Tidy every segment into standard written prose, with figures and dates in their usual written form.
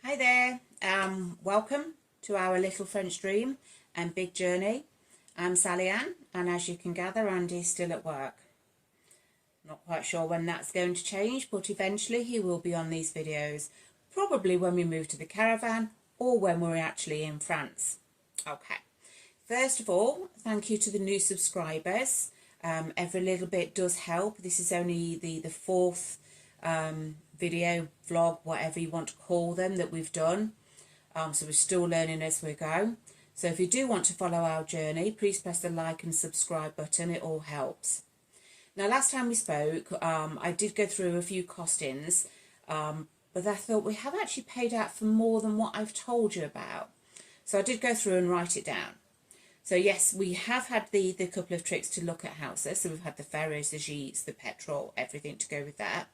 Hi there, welcome to our little French dream and big journey. I'm Sally Ann, and as you can gather, Andy's still at work. Not quite sure when that's going to change, but eventually he will be on these videos, probably when we move to the caravan or when we're actually in France. Okay, first of all, thank you to the new subscribers. Every little bit does help. This is only the fourth video, vlog, whatever you want to call them, that we've done. So we're still learning as we go. So if you do want to follow our journey, please press the like and subscribe button. It all helps. Now, last time we spoke, I did go through a few costings, but I thought we have actually paid out for more than what I've told you about. So I did go through and write it down. So yes, we have had the couple of trips to look at houses. So we've had the ferries, the gîtes, the petrol, everything to go with that.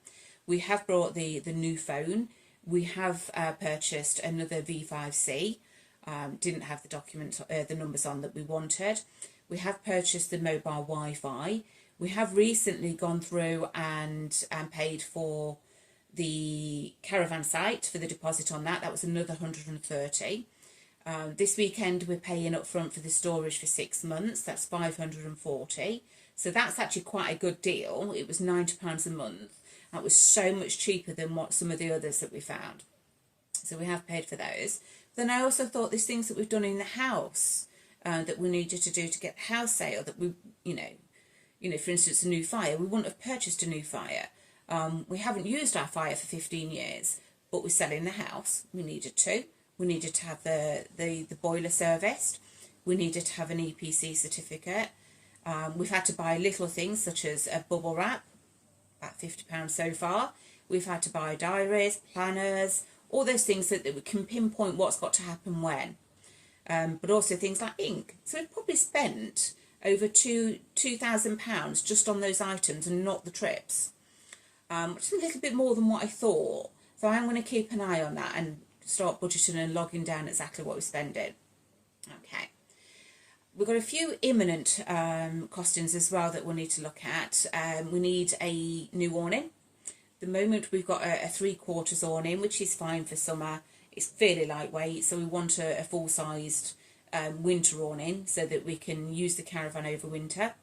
We have brought the new phone. We have purchased another V5C. Didn't have the documents, the numbers on that we wanted. We have purchased the mobile Wi-Fi. We have recently gone through and paid for the caravan site for the deposit on that. That was another 130. This weekend we're paying up front for the storage for 6 months. That's 540. So that's actually quite a good deal. It was £90 a month. That was so much cheaper than what some of the others that we found. So we have paid for those. Then I also thought there's things that we've done in the house that we needed to do to get the house sale that we, for instance, a new fire. We wouldn't have purchased a new fire. We haven't used our fire for 15 years, but we're selling the house. We needed to. We needed to have the boiler serviced. We needed to have an EPC certificate. We've had to buy little things such as a bubble wrap, about £50 so far. We've had to buy diaries, planners, all those things that we can pinpoint what's got to happen when. But also things like ink. So we've probably spent over £2,000 just on those items and not the trips, which is a little bit more than what I thought. So I'm going to keep an eye on that and start budgeting and logging down exactly what we're spending. Okay. We've got a few imminent costings as well that we'll need to look at. We need a new awning. At the moment we've got a 3/4 awning, which is fine for summer. It's fairly lightweight, so we want a full-sized winter awning so that we can use the caravan over winter.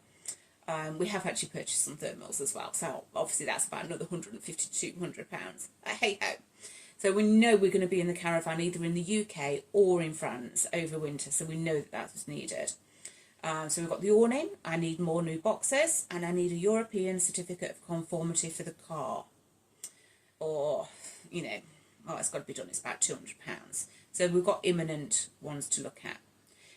We have actually purchased some thermals as well, so obviously that's about another £150 to £200. Hey-ho. So we know we're going to be in the caravan either in the UK or in France over winter, so we know that that's needed. So we've got the awning. I need more new boxes, and I need a European certificate of conformity for the car. Or, it's got to be done. It's about £200. So we've got imminent ones to look at.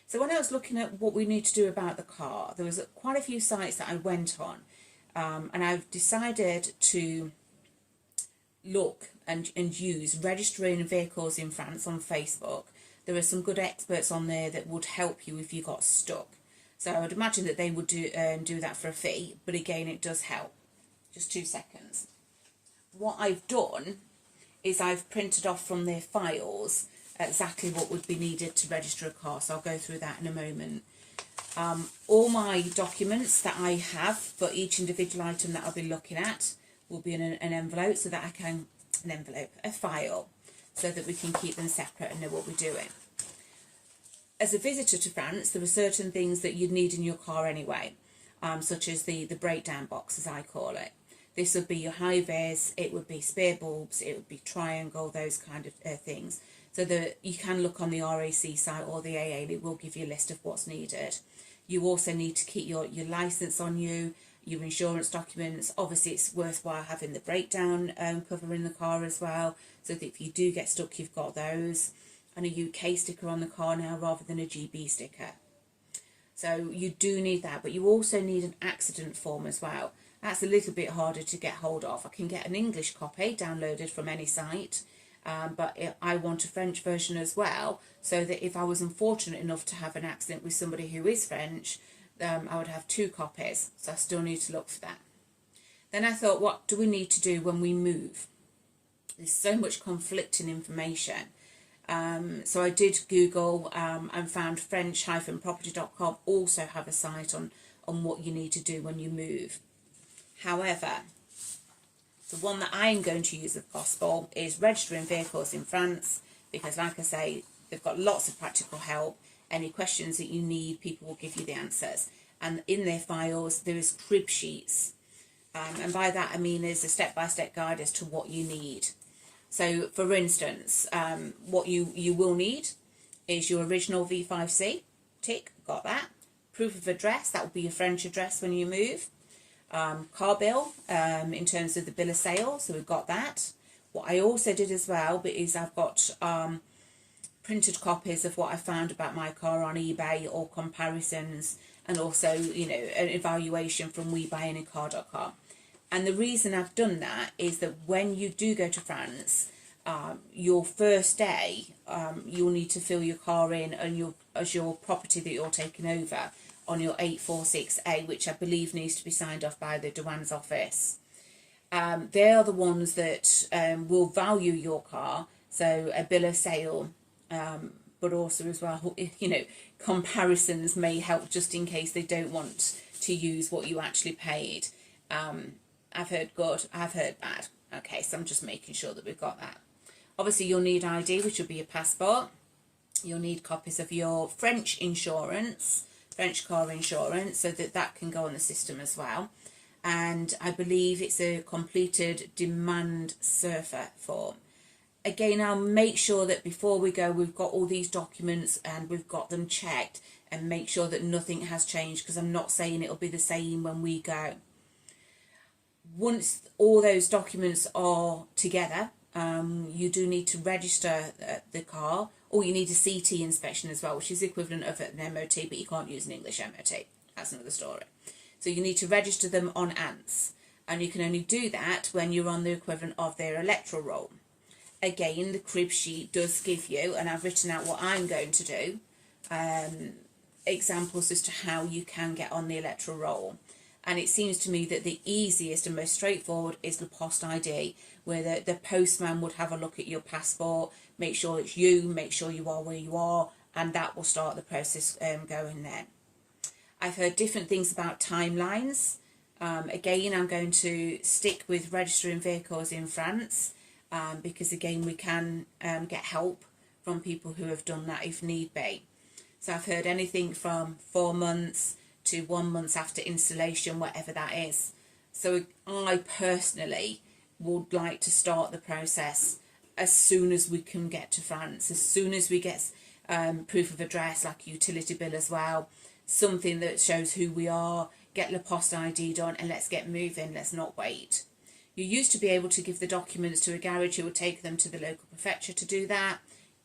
So when I was looking at what we need to do about the car, there was quite a few sites that I went on, and I've decided to look and use registering vehicles in France on Facebook. There are some good experts on there that would help you if you got stuck. So I would imagine that they would do that for a fee, but again, it does help. Just 2 seconds. What I've done is I've printed off from their files exactly what would be needed to register a car, so I'll go through that in a moment. All my documents that I have for each individual item that I'll be looking at will be in an envelope, so that I can, a file, so that we can keep them separate and know what we're doing. As a visitor to France, there are certain things that you'd need in your car anyway, such as the breakdown box, as I call it. This would be your high vis, it would be spare bulbs, it would be triangle, those kind of things. So that you can look on the RAC site or the AA, it will give you a list of what's needed. You also need to keep your licence on you, your insurance documents. Obviously it's worthwhile having the breakdown cover in the car as well, so that if you do get stuck you've got those, and a UK sticker on the car now rather than a GB sticker. So you do need that, but you also need an accident form as well. That's a little bit harder to get hold of. I can get an English copy downloaded from any site, but I want a French version as well, so that if I was unfortunate enough to have an accident with somebody who is French, I would have 2 copies, so I still need to look for that. Then I thought, what do we need to do when we move? There's so much conflicting information. So I did Google and found French-property.com also have a site on what you need to do when you move. However, the one that I'm going to use if possible is registering vehicles in France, because like I say, they've got lots of practical help. Any questions that you need, people will give you the answers. And in their files, there is crib sheets. And by that, I mean there's a step-by-step guide as to what you need. So, for instance, what you will need is your original V5C. Tick, got that. Proof of address, that will be your French address when you move. Car bill, in terms of the bill of sale, so we've got that. What I also did as well is I've got printed copies of what I found about my car on eBay, or comparisons, and also, you know, an evaluation from WeBuyAnyCar.com. And the reason I've done that is that when you do go to France, your first day, you'll need to fill your car in and as your property that you're taking over on your 846A, which I believe needs to be signed off by the Douane's office. They are the ones that will value your car, so a bill of sale, but also as well, you know, comparisons may help just in case they don't want to use what you actually paid. I've heard good, I've heard bad. Okay, so I'm just making sure that we've got that. Obviously, you'll need ID, which will be your passport. You'll need copies of your French insurance, French car insurance, so that that can go on the system as well. And I believe it's a completed demand surfer form. Again, I'll make sure that before we go, we've got all these documents and we've got them checked, and make sure that nothing has changed, because I'm not saying it'll be the same when we go. Once all those documents are together, you do need to register the car, or you need a CT inspection as well, which is the equivalent of an MOT, but you can't use an English MOT. That's another story. So you need to register them on ANTS, and you can only do that when you're on the equivalent of their electoral roll. Again, the crib sheet does give you, and I've written out what I'm going to do, examples as to how you can get on the electoral roll. And it seems to me that the easiest and most straightforward is the post ID, where the postman would have a look at your passport, make sure it's you, make sure you are where you are, and that will start the process going there. I've heard different things about timelines. Again, I'm going to stick with registering vehicles in France, because again, we can get help from people who have done that if need be. So I've heard anything from 4 months to 1 month after installation, whatever that is. So I personally would like to start the process as soon as we can get to France, as soon as we get proof of address, like a utility bill as well, something that shows who we are, get La Poste ID done, and let's get moving, let's not wait. You used to be able to give the documents to a garage who would take them to the local prefecture to do that.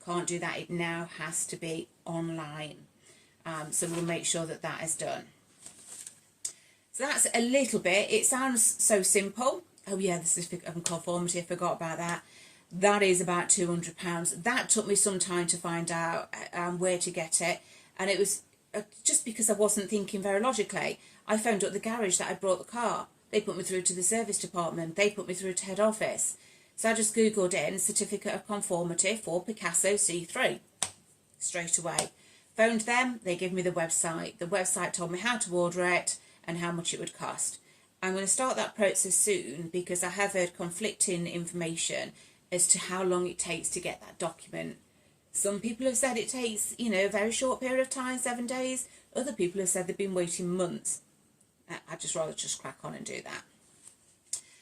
Can't do that, it now has to be online. So we'll make sure that that is done. So that's a little bit. It sounds so simple. Oh yeah, the certificate of conformity, I forgot about that. That is about £200. That took me some time to find out where to get it. And it was just because I wasn't thinking very logically. I phoned up the garage that I brought the car. They put me through to the service department. They put me through to head office. So I just Googled in certificate of conformity for Picasso C3 straight away. Phoned them, they gave me the website. The website told me how to order it and how much it would cost. I'm going to start that process soon, because I have heard conflicting information as to how long it takes to get that document. Some people have said it takes, you know, a very short period of time, 7 days. Other people have said they've been waiting months. I'd just rather just crack on and do that.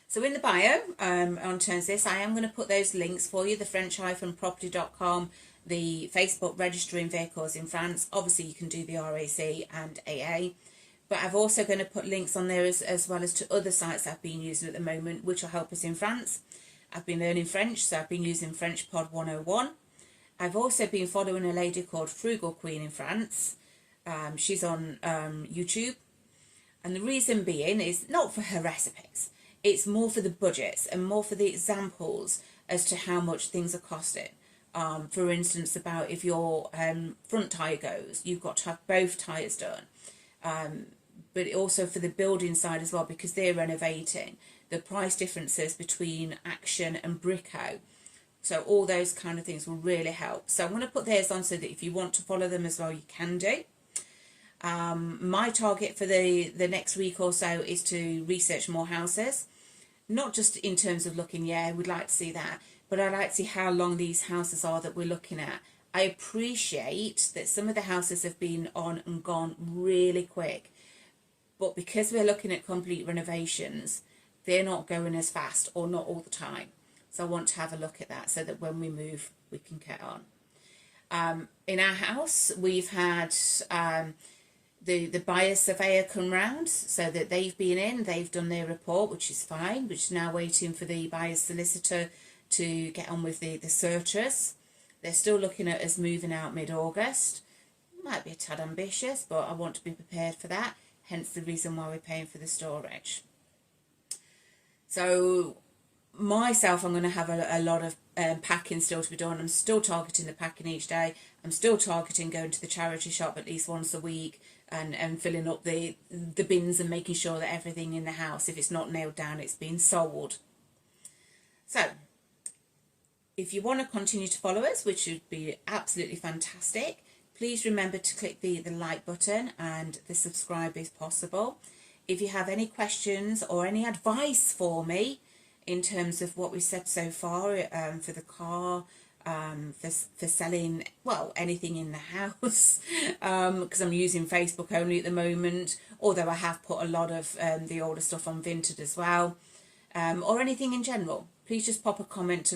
So in the bio, on terms of this, I am going to put those links for you, the French-property.com, the Facebook registering vehicles in France. Obviously, you can do the RAC and AA. But I've also going to put links on there as well as to other sites I've been using at the moment, which will help us in France. I've been learning French, so I've been using French Pod 101. I've also been following a lady called Frugal Queen in France. She's on YouTube. And the reason being is not for her recipes. It's more for the budgets and more for the examples as to how much things are costing. For instance, about if your front tyre goes, you've got to have both tyres done. But also for the building side as well, because they're renovating, the price differences between Action and Brico. So all those kind of things will really help. So I'm going to put theirs on so that if you want to follow them as well, you can do. My target for the next week or so is to research more houses. Not just in terms of looking, yeah, I would like to see that, but I'd like to see how long these houses are that we're looking at. I appreciate that some of the houses have been on and gone really quick, but because we're looking at complete renovations, they're not going as fast, or not all the time. So I want to have a look at that so that when we move, we can get on. In our house, we've had the buyer surveyor come round, so that they've been in, they've done their report, which is fine, which is now waiting for the buyer's solicitor to get on with the searches. They're still looking at us moving out mid-August. Might be a tad ambitious, but I want to be prepared for that, hence the reason why we're paying for the storage. So myself, I'm going to have a lot of packing still to be done. I'm still targeting the packing each day. I'm still targeting going to the charity shop at least once a week and filling up the bins and making sure that everything in the house, if it's not nailed down, it's being sold. So if you want to continue to follow us, which would be absolutely fantastic, please remember to click the like button and the subscribe if possible. If you have any questions or any advice for me in terms of what we said so far, for the car, for selling, well, anything in the house, because I'm using Facebook only at the moment, although I have put a lot of the older stuff on Vinted as well, or anything in general, please just pop a comment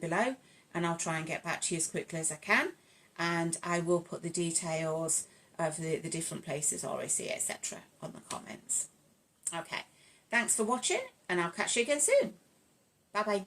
below and I'll try and get back to you as quickly as I can, and I will put the details of the different places, RAC, etc. on the comments. Okay, thanks for watching and I'll catch you again soon. Bye bye.